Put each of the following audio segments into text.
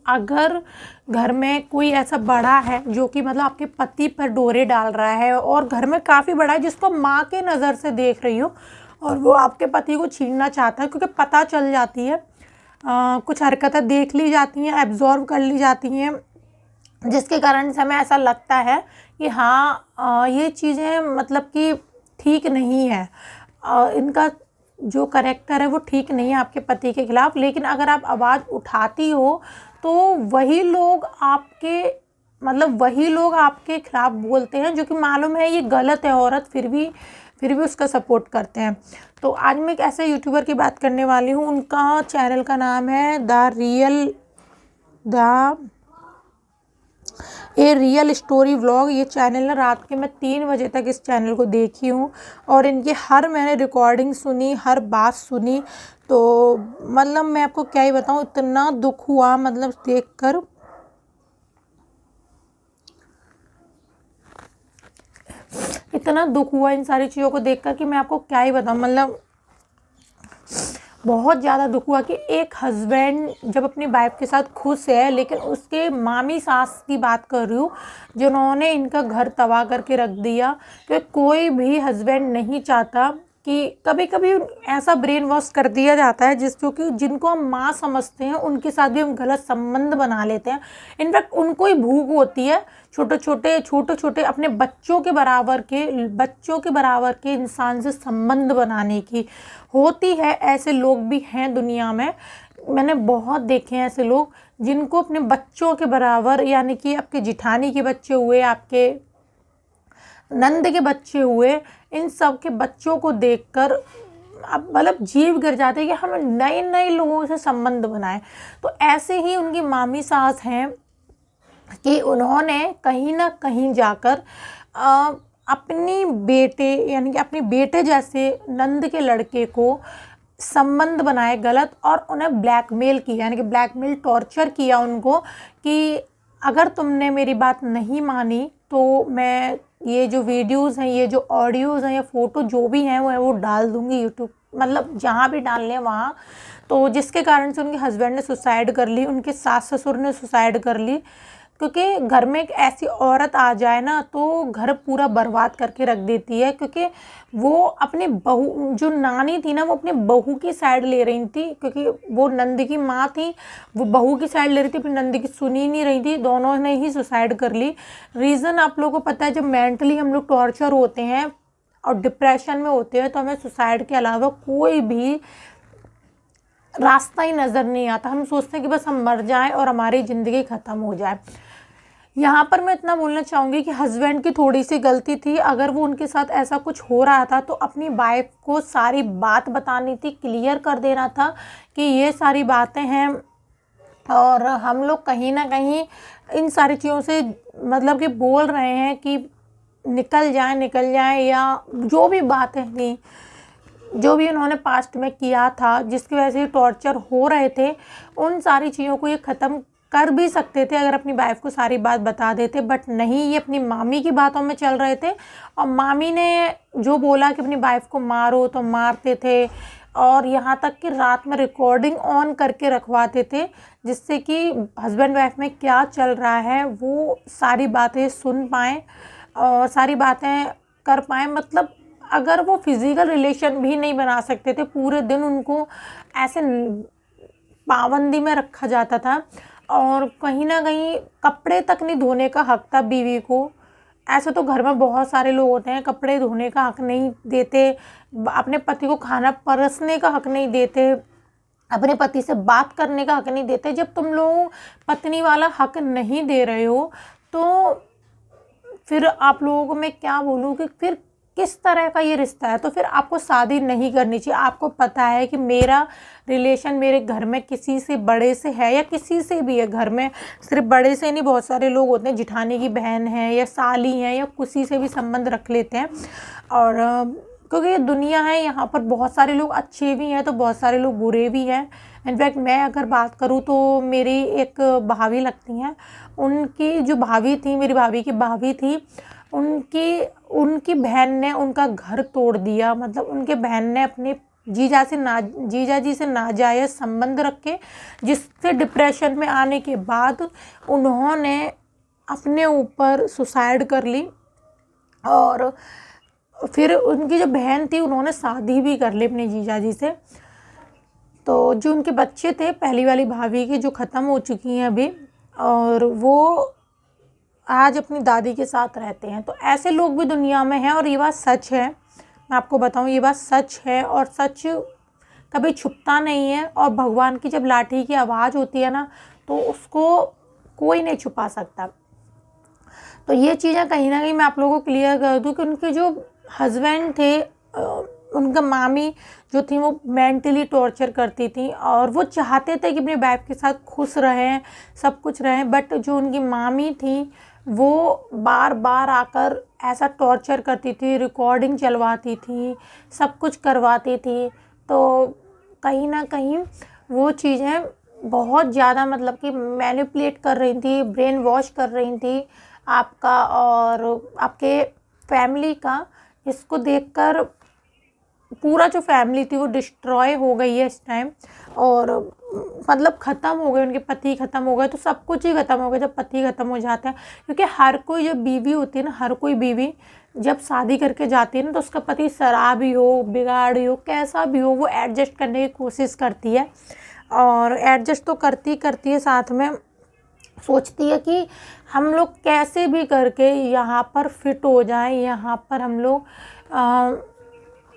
अगर घर में कोई ऐसा बड़ा है जो कि मतलब आपके पति पर डोरे डाल रहा है और घर में काफ़ी बड़ा है जिसको माँ के नज़र से देख रही हो और वो आपके पति को छीनना चाहता है, क्योंकि पता चल जाती है, कुछ हरकतें देख ली जाती हैं, एब्जॉर्व कर ली जाती हैं, जिसके कारण से हमें ऐसा लगता है कि हाँ ये चीज़ें मतलब कि ठीक नहीं है, इनका जो करेक्टर है वो ठीक नहीं है आपके पति के खिलाफ। लेकिन अगर आप आवाज़ उठाती हो तो वही लोग आपके मतलब वही लोग आपके खिलाफ बोलते हैं, जो कि मालूम है ये गलत है औरत, फिर भी उसका सपोर्ट करते हैं। तो आज मैं एक ऐसे यूट्यूबर की बात करने वाली हूँ, उनका चैनल का नाम है ए रियल स्टोरी व्लॉग। ये चैनल ना रात के मैं 3 बजे तक इस चैनल को देखी हूँ और इनकी हर मैंने रिकॉर्डिंग सुनी, हर बात सुनी। तो मतलब मैं आपको क्या ही बताऊँ, इतना दुख हुआ मतलब देखकर, इतना दुख हुआ इन सारी चीज़ों को देखकर कि मैं आपको क्या ही बताऊँ। मतलब बहुत ज़्यादा दुख हुआ कि एक हस्बैंड जब अपनी वाइफ के साथ खुश है, लेकिन उसके मामी सास की बात कर रही हूँ जिन्होंने इनका घर तबाह करके रख दिया। कि कोई भी हस्बैंड नहीं चाहता कि कभी कभी ऐसा ब्रेन वॉश कर दिया जाता है जिसको कि जिनको हम माँ समझते हैं उनके साथ भी हम गलत संबंध बना लेते हैं। इनफैक्ट उनको ही भूख होती है छोटे छोटे अपने बच्चों के बराबर के इंसान से संबंध बनाने की होती है। ऐसे लोग भी हैं दुनिया में, मैंने बहुत देखे हैं ऐसे लोग जिनको अपने बच्चों के बराबर, यानी कि आपके जिठानी के बच्चे हुए, आपके नंद के बच्चे हुए, इन सब के बच्चों को देखकर अब मतलब जीव गिर जाते हैं कि हम नए नए लोगों से संबंध बनाएं। तो ऐसे ही उनकी मामी सास हैं कि उन्होंने कहीं ना कहीं जाकर अपनी बेटे यानी कि अपने बेटे जैसे नंद के लड़के को संबंध बनाए गलत और उन्हें ब्लैकमेल किया, यानी कि ब्लैकमेल टॉर्चर किया उनको कि अगर तुमने मेरी बात नहीं मानी तो मैं ये जो वीडियोस हैं, ये जो ऑडियोज़ हैं या फ़ोटो जो भी हैं वो डाल दूँगी यूट्यूब, मतलब जहाँ भी डालने हैं वहाँ। तो जिसके कारण से उनके हस्बैंड ने सुसाइड कर ली, उनके सास ससुर ने सुसाइड कर ली, क्योंकि घर में एक ऐसी औरत आ जाए ना तो घर पूरा बर्बाद करके रख देती है। क्योंकि वो अपनी बहू, जो नानी थी ना, वो अपनी बहू की साइड ले रही थी, क्योंकि वो नंद की माँ थी, वो बहू की साइड ले रही थी, अपनी नंद की सुनी नहीं रही थी, दोनों ने ही सुसाइड कर ली। रीज़न आप लोगों को पता है, जब मेंटली हम लोग टॉर्चर होते हैं और डिप्रेशन में होते हैं तो हमें सुसाइड के अलावा कोई भी रास्ता ही नज़र नहीं आता। हम सोचते हैं कि बस हम मर जाएं और हमारी ज़िंदगी ख़त्म हो जाए। यहाँ पर मैं इतना बोलना चाहूँगी कि हस्बैंड की थोड़ी सी गलती थी। अगर वो उनके साथ ऐसा कुछ हो रहा था तो अपनी वाइफ को सारी बात बतानी थी, क्लियर कर देना था कि ये सारी बातें हैं और हम लोग कहीं ना कहीं इन सारी चीज़ों से मतलब कि बोल रहे हैं कि निकल जाए, या जो भी बातें थी, जो भी उन्होंने पास्ट में किया था जिसकी वजह से टॉर्चर हो रहे थे, उन सारी चीज़ों को ये ख़त्म कर भी सकते थे अगर अपनी वाइफ को सारी बात बता देते। बट नहीं, ये अपनी मामी की बातों में चल रहे थे और मामी ने जो बोला कि अपनी वाइफ को मारो तो मारते थे और यहाँ तक कि रात में रिकॉर्डिंग ऑन करके रखवाते थे, जिससे कि हस्बैंड वाइफ में क्या चल रहा है वो सारी बातें सुन पाएँ और सारी बातें कर पाएँ। मतलब अगर वो फिज़िकल रिलेशन भी नहीं बना सकते थे, पूरे दिन उनको ऐसे पाबंदी में रखा जाता था और कहीं ना कहीं कपड़े तक नहीं धोने का हक था बीवी को। ऐसे तो घर में बहुत सारे लोग होते हैं, कपड़े धोने का हक नहीं देते, अपने पति को खाना परसने का हक नहीं देते, अपने पति से बात करने का हक नहीं देते। जब तुम लोग पत्नी वाला हक नहीं दे रहे हो तो फिर आप लोगों को मैं क्या बोलूँ कि फिर किस तरह का ये रिश्ता है। तो फिर आपको शादी नहीं करनी चाहिए। आपको पता है कि मेरा रिलेशन मेरे घर में किसी से बड़े से है या किसी से भी है, घर में सिर्फ बड़े से नहीं, बहुत सारे लोग होते हैं, जिठानी की बहन है या साली है या किसी से भी संबंध रख लेते हैं। और क्योंकि ये दुनिया है, यहाँ पर बहुत सारे लोग अच्छे भी हैं तो बहुत सारे लोग बुरे भी हैं। इनफैक्ट मैं अगर बात करूँ तो मेरी एक भाभी लगती हैं, उनकी जो भाभी थी, मेरी भाभी की भाभी थी, उनकी बहन ने उनका घर तोड़ दिया। मतलब उनके बहन ने अपने जीजा जी से नाजायज़ संबंध रखे, जिससे डिप्रेशन में आने के बाद उन्होंने अपने ऊपर सुसाइड कर ली। और फिर उनकी जो बहन थी उन्होंने शादी भी कर ली अपने जीजा जी से। तो जो उनके बच्चे थे पहली वाली भाभी के, जो ख़त्म हो चुकी हैं अभी, और वो आज अपनी दादी के साथ रहते हैं। तो ऐसे लोग भी दुनिया में हैं और ये बात सच है। मैं आपको बताऊं, ये बात सच है और सच कभी छुपता नहीं है। और भगवान की जब लाठी की आवाज़ होती है ना, तो उसको कोई नहीं छुपा सकता। तो ये चीज़ें कहीं ना कहीं मैं आप लोगों को क्लियर कर दूं कि उनके जो हस्बैंड थे, उनका मामी जो थी वो मेंटली टॉर्चर करती थी और वो चाहते थे कि अपने वाइफ के साथ खुश रहें, सब कुछ रहें, बट जो उनकी मामी थी वो बार बार आकर ऐसा टॉर्चर करती थी, रिकॉर्डिंग चलवाती थी, सब कुछ करवाती थी। तो कहीं ना कहीं वो चीज़ें बहुत ज़्यादा मतलब कि मैनिपुलेट कर रही थी, ब्रेन वॉश कर रही थी आपका और आपके फैमिली का। इसको देखकर पूरा जो फैमिली थी वो डिस्ट्रॉय हो गई है इस टाइम, और मतलब ख़त्म हो गए, उनके पति ख़त्म हो गए, तो सब कुछ ही ख़त्म हो गया जब पति ख़त्म हो जाता है। क्योंकि हर कोई जब बीवी होती है ना, हर कोई बीवी जब शादी करके जाती है ना, तो उसका पति शराबी हो, बिगाड़ी हो, कैसा भी हो, वो एडजस्ट करने की कोशिश करती है। और एडजस्ट तो करती है, साथ में सोचती है कि हम लोग कैसे भी करके यहाँ पर फिट हो जाएं, यहाँ पर हम लोग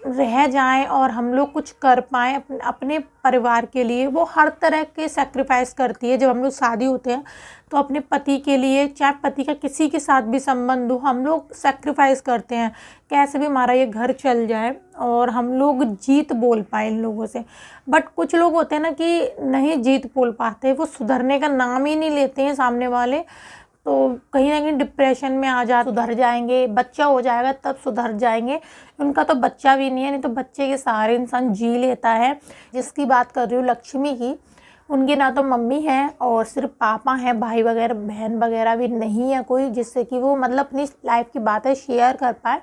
रह जाएं और हम लोग कुछ कर पाएँ अपने परिवार के लिए। वो हर तरह के सेक्रीफाइस करती है। जब हम लोग शादी होते हैं तो अपने पति के लिए, चाहे पति का किसी के साथ भी संबंध हो, हम लोग सेक्रीफाइस करते हैं कैसे भी हमारा ये घर चल जाए और हम लोग जीत बोल पाए इन लोगों से। बट कुछ लोग होते हैं ना कि नहीं जीत बोल पाते, वो सुधरने का नाम ही नहीं लेते हैं सामने वाले। तो कहीं ना कहीं डिप्रेशन में आ जा, सुधर जाएंगे, बच्चा हो जाएगा तब सुधर जाएंगे। उनका तो बच्चा भी नहीं है, नहीं तो बच्चे के सहारे इंसान जी लेता है। जिसकी बात कर रही हूँ लक्ष्मी की, उनके ना तो मम्मी है और सिर्फ पापा हैं, भाई वगैरह बहन वगैरह भी नहीं है कोई जिससे कि वो मतलब अपनी लाइफ की बातें शेयर कर पाए।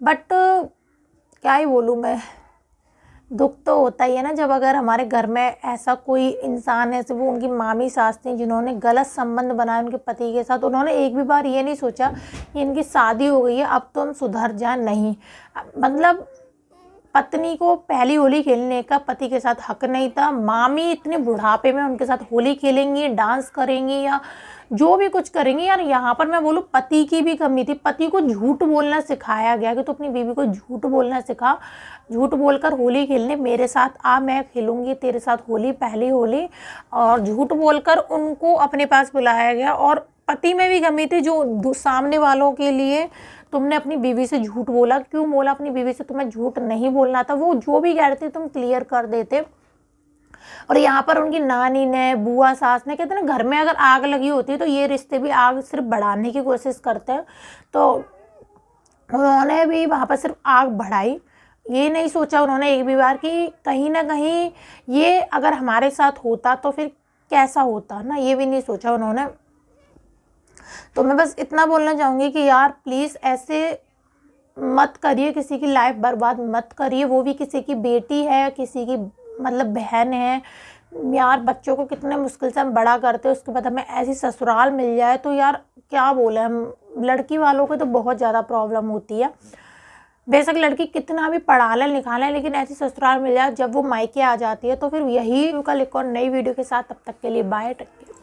बट क्या ही बोलूँ मैं, दुख तो होता ही है ना जब अगर हमारे घर में ऐसा कोई इंसान है, वो उनकी मामी सास थी जिन्होंने गलत संबंध बनाए उनके पति के साथ। उन्होंने एक भी बार ये नहीं सोचा कि इनकी शादी हो गई है अब तो हम सुधर जाए, नहीं। मतलब पत्नी को पहली होली खेलने का पति के साथ हक नहीं था। मामी इतने बुढ़ापे में उनके साथ होली खेलेंगी, डांस करेंगी या जो भी कुछ करेंगी। यार यहाँ पर मैं बोलूँ पति की भी कमी थी। पति को झूठ बोलना सिखाया गया कि तो अपनी बीवी को झूठ बोलना सिखा, झूठ बोलकर होली खेलने मेरे साथ आ, मैं खेलूंगी तेरे साथ होली, पहली होली। और झूठ बोलकर उनको अपने पास बुलाया गया। और पति में भी कमी थी जो सामने वालों के लिए तुमने अपनी बीवी से झूठ बोला। क्यों बोला अपनी बीवी से? तुम्हें झूठ नहीं बोलना था, वो जो भी कह रहे थे तुम क्लियर कर देते। और यहाँ पर उनकी नानी ने, बुआ सास ने, कहते हैं ना घर में अगर आग लगी होती है तो ये रिश्ते भी आग सिर्फ बढ़ाने की कोशिश करते हैं। तो उन्होंने भी वहाँ पर सिर्फ आग बढ़ाई। ये नहीं सोचा उन्होंने एक भी बार कि कहीं ना कहीं ये अगर हमारे साथ होता तो फिर कैसा होता ना, ये भी नहीं सोचा उन्होंने। तो मैं बस इतना बोलना चाहूँगी कि यार प्लीज़ ऐसे मत करिए, किसी की लाइफ बर्बाद मत करिए। वो भी किसी की बेटी है, किसी की मतलब बहन है। यार बच्चों को कितने मुश्किल से हम बड़ा करते हैं, उसके बाद हमें ऐसी ससुराल मिल जाए तो यार क्या बोले हम। लड़की वालों को तो बहुत ज़्यादा प्रॉब्लम होती है। बेशक लड़की कितना भी पढ़ा ले लिखा ले, लेकिन ऐसी ससुराल मिल जाए जब वो मायके आ जाती है तो फिर यही कल एक और नई वीडियो के साथ, तब तक के लिए बाय, टेक केयर।